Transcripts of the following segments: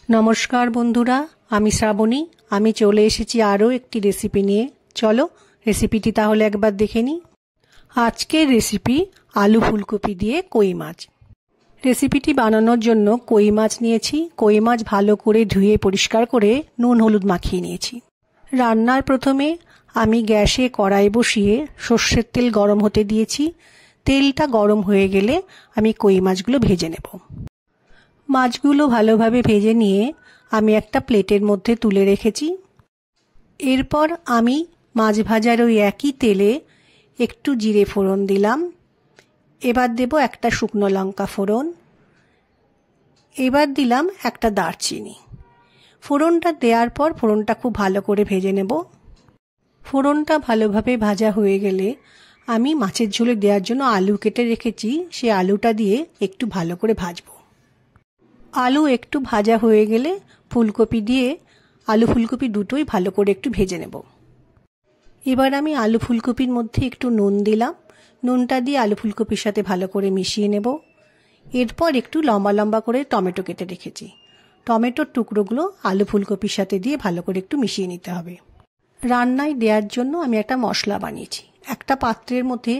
नमस्कार बंधुरा, आमी श्रावणी। आमी चले एसेছি आरो एकटी रेसिपि निये। चलो रेसिपिटी ताहले एकबार देखे नी। आजकेर रेसिपि आलू फुलकपि दिये कोई माछ। रेसिपिटी बानानोर जन्य कोई माछ नियेছি। कोई माछ भालो करे धुए परिष्कार करे नुन हलुद माखिये नियेছি। रान्नार प्रथमे आमी ग्यासे कड़ाई बसिए सर्षेर तेल गरम होते दियेছি। तेलटा गरम हये गेले आमी कोई माछगुलो भेजे नेब। माछगुलो भालोभाবে भेजे निये आमी एकटा प्लेटेर मধ্যে तुले रेखेছি। एरपर आमी माछ भाजार ओई एकई तेले एकटू जिरे फोड़न दिलाम। एबार देब एकटा शुकनो लंका फोड़न। एबार दिलाम एकटा दारचिनी। फोड़नटा देওয়ার पर फोड़नटा खूब भालो करे भेजे नेब। फोड़नटा भालोभाবে भाजा हये गेले आमी माछेर झोले देওয়ার জন্য आलू केटे रेखेছি। সেই आलूटा दिए एकटू भालो करे भाजबो। आलू एकटू भाजा हये गेले फुलकपि दिए आलू फुलकपि दुटोई भालो करे एकटू भेजे नेब। एबार आमी आलू फुलकपिर मধ্যে एकटू नुन दिलाम। नुनटा दिए आलू फुलकपिर साथे भालो करे मिशिए नेब। एरपर एकटू लम्बा लम्बा करे टमेटो केटे रेखेছি। टमेटोर टुकरोगुलो आलू फुलकपिर साथे दिए भालो करे एकटू मिशिए निते हबे। रान्नाय देওয়ার জন্য আমি একটা মশলা বানিয়েছি। একটা পাত্রের মধ্যে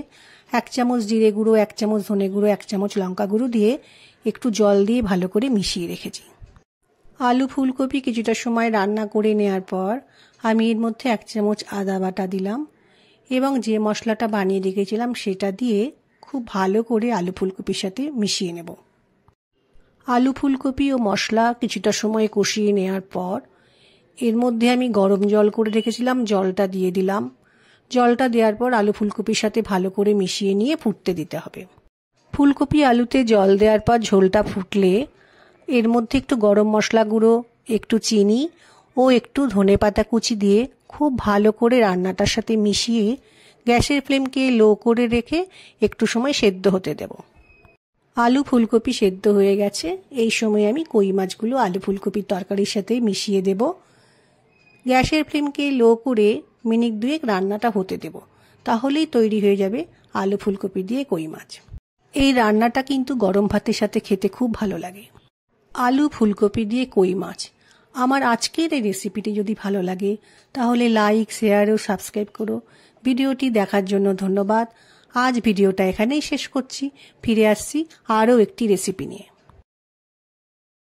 1 চামচ জিরে গুঁড়ো, 1 চামচ ধনে গুঁড়ো, 1 চামচ লঙ্কা গুঁড়ো দিয়ে একটু জল দিয়ে ভালো করে মিশিয়ে রেখেছি। আলু ফুলকপি কিছুটা সময় রান্না করে নেওয়ার পর আমি এর মধ্যে 1 চামচ আদা বাটা দিলাম এবং যে মশলাটা বানিয়ে রেখেছিলাম সেটা দিয়ে খুব ভালো করে আলু ফুলকপির সাথে মিশিয়ে নেব। আলু ফুলকপি ও মশলা কিছুটা সময় কষিয়ে নেওয়ার পর এর মধ্যে আমি গরম জল করে রেখেছিলাম, জলটা দিয়ে দিলাম। জলটা দেওয়ার পর আলু ফুলকপির সাথে ভালো করে মিশিয়ে নিয়ে ফুটতে দিতে হবে। ফুলকপি আলুতে জল দেওয়ার পর ঝোলটা ফুটলে এর মধ্যে একটু গরম মশলা গুঁড়ো, একটু চিনি ও একটু ধনেপাতা কুচি দিয়ে খুব ভালো করে রান্নাটার সাথে মিশিয়ে গ্যাসের ফ্লেমকে লো করে রেখে একটু সময় সেদ্ধ হতে দেব। আলু ফুলকপি সেদ্ধ হয়ে গেছে। এই সময় আমি কই মাছগুলো আলু ফুলকপির তরকারির সাথে মিশিয়ে দেব। গ্যাসের ফ্লেমকে লো করে মিনিট 2 রান্নাটা হতে দেব। তাহলেই তৈরি হয়ে যাবে আলু ফুলকপি দিয়ে কই মাছ। এই রান্নাটা কিন্তু গরম ভাতের সাথে খেতে খুব ভালো লাগে। আলু ফুলকপি দিয়ে কই মাছ। আমার আজকের এই রেসিপিটি যদি ভালো লাগে তাহলে লাইক, শেয়ার ও সাবস্ক্রাইব করো। ভিডিওটি দেখার জন্য ধন্যবাদ। আজ ভিডিওটা এখানেই শেষ করছি। ফিরে আসছি আরও একটি রেসিপি নিয়ে।